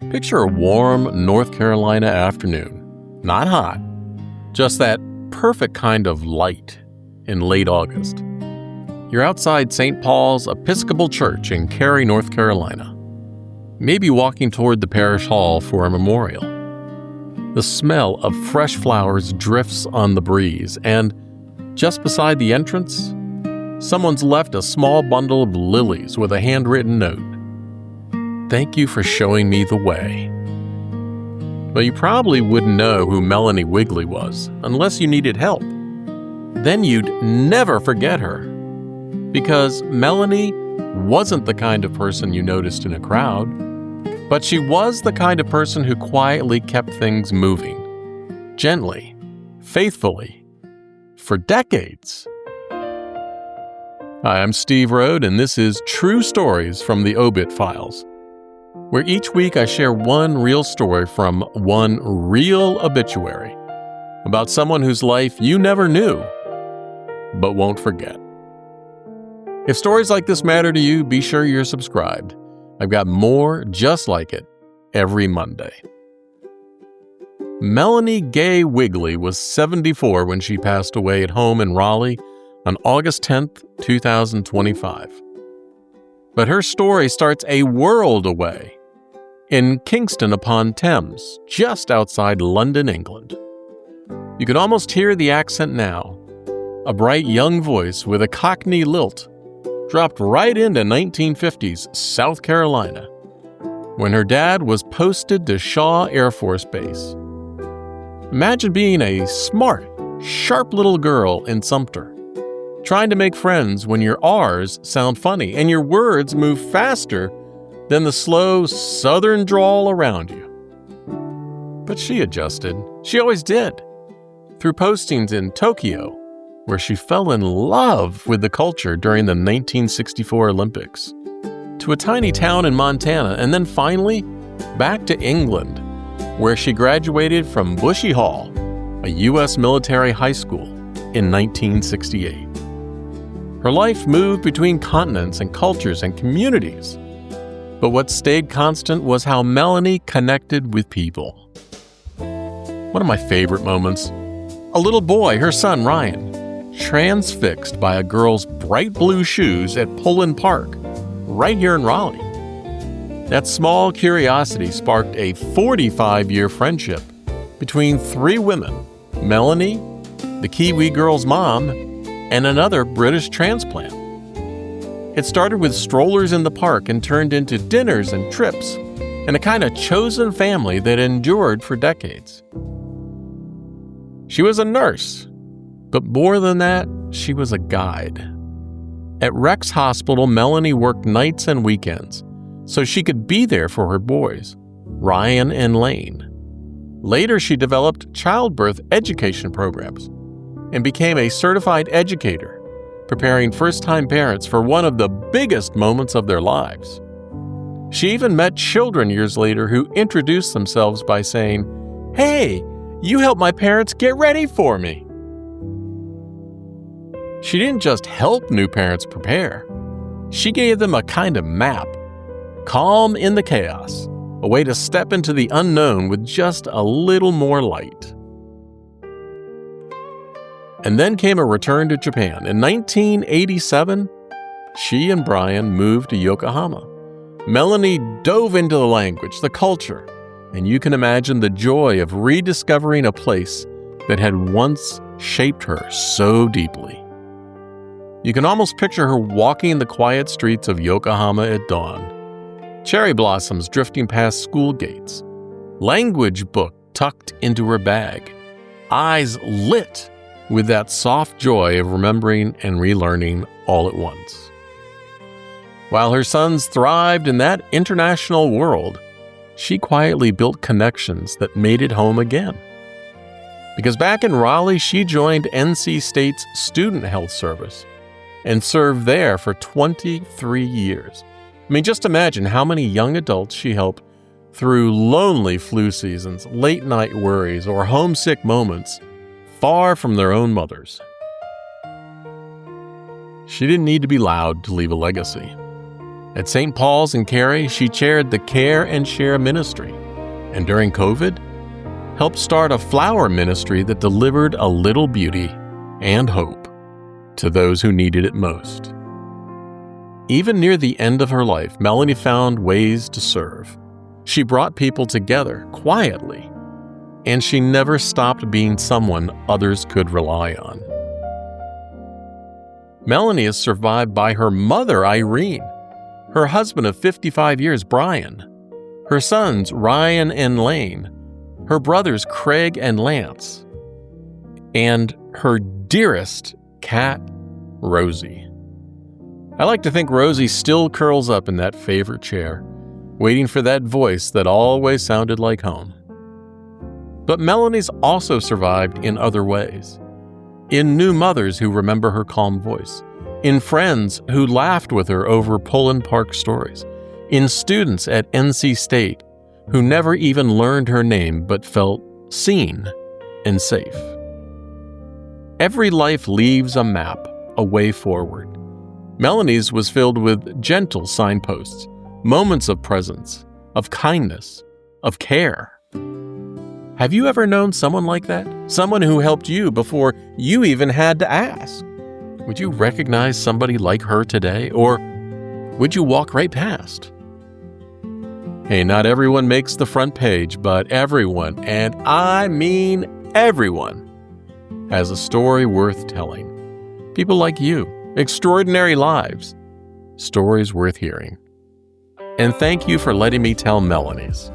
Picture a warm North Carolina afternoon. Not hot, just that perfect kind of light in late August. You're outside St. Paul's Episcopal Church in Cary, North Carolina. Maybe walking toward the parish hall for a memorial. The smell of fresh flowers drifts on the breeze, and just beside the entrance, someone's left a small bundle of lilies with a handwritten note. Thank you for showing me the way. But you probably wouldn't know who Melonie Wigley was unless you needed help. Then you'd never forget her. Because Melonie wasn't the kind of person you noticed in a crowd, but she was the kind of person who quietly kept things moving, gently, faithfully, for decades. Hi, I'm Steve Rode, and this is True Stories from the Obit Files, where each week I share one real story from one real obituary about someone whose life you never knew, but won't forget. If stories like this matter to you, be sure you're subscribed. I've got more just like it every Monday. Melonie Gay Wigley was 74 when she passed away at home in Raleigh on August 10th, 2025. But her story starts a world away, in Kingston upon Thames, just outside London, England. You can almost hear the accent now. A bright young voice with a Cockney lilt dropped right into 1950s South Carolina, when her dad was posted to Shaw Air Force Base. Imagine being a smart, sharp little girl in Sumter, trying to make friends when your R's sound funny and your words move faster than the slow southern drawl around you. But she adjusted. She always did. Through postings in Tokyo, where she fell in love with the culture during the 1964 Olympics, to a tiny town in Montana, and then finally back to England, where she graduated from Bushy Hall, a U.S. military high school, in 1968. Her life moved between continents and cultures and communities, but what stayed constant was how Melonie connected with people. One of my favorite moments, a little boy, her son Ryan, transfixed by a girl's bright blue shoes at Pullen Park, right here in Raleigh. That small curiosity sparked a 45-year friendship between three women, Melonie, the Kiwi girl's mom, and another British transplant. It started with strollers in the park and turned into dinners and trips, and a kind of chosen family that endured for decades. She was a nurse, but more than that, she was a guide. At Rex Hospital, Melonie worked nights and weekends so she could be there for her boys, Ryan and Lane. Later, she developed childbirth education programs and became a certified educator, preparing first-time parents for one of the biggest moments of their lives. She even met children years later who introduced themselves by saying, "Hey, you helped my parents get ready for me." She didn't just help new parents prepare. She gave them a kind of map, calm in the chaos, a way to step into the unknown with just a little more light. And then came a return to Japan. In 1987, she and Brian moved to Yokohama. Melonie dove into the language, the culture, and you can imagine the joy of rediscovering a place that had once shaped her so deeply. You can almost picture her walking the quiet streets of Yokohama at dawn. Cherry blossoms drifting past school gates. Language book tucked into her bag. Eyes lit with that soft joy of remembering and relearning all at once. While her sons thrived in that international world, she quietly built connections that made it home again. Because back in Raleigh, she joined NC State's Student Health Service and served there for 23 years. I mean, just imagine how many young adults she helped through lonely flu seasons, late-night worries, or homesick moments far from their own mothers. She didn't need to be loud to leave a legacy. At St. Paul's in Cary, she chaired the Care and Share ministry, And during COVID, helped start a flower ministry that delivered a little beauty and hope to those who needed it most. Even near the end of her life, Melonie found ways to serve. She brought people together quietly, and she never stopped being someone others could rely on. Melonie is survived by her mother, Irene, her husband of 55 years, Brian, her sons, Ryan and Lane, her brothers, Craig and Lance, and her dearest cat, Rosie. I like to think Rosie still curls up in that favorite chair, waiting for that voice that always sounded like home. But Melonie's also survived in other ways. In new mothers who remember her calm voice, in friends who laughed with her over Pullen Park stories, in students at NC State who never even learned her name but felt seen and safe. Every life leaves a map, a way forward. Melonie's was filled with gentle signposts, moments of presence, of kindness, of care. Have you ever known someone like that? Someone who helped you before you even had to ask? Would you recognize somebody like her today, or would you walk right past? Hey, not everyone makes the front page, but everyone, and I mean everyone, has a story worth telling. People like you, extraordinary lives, stories worth hearing. And thank you for letting me tell Melonie's.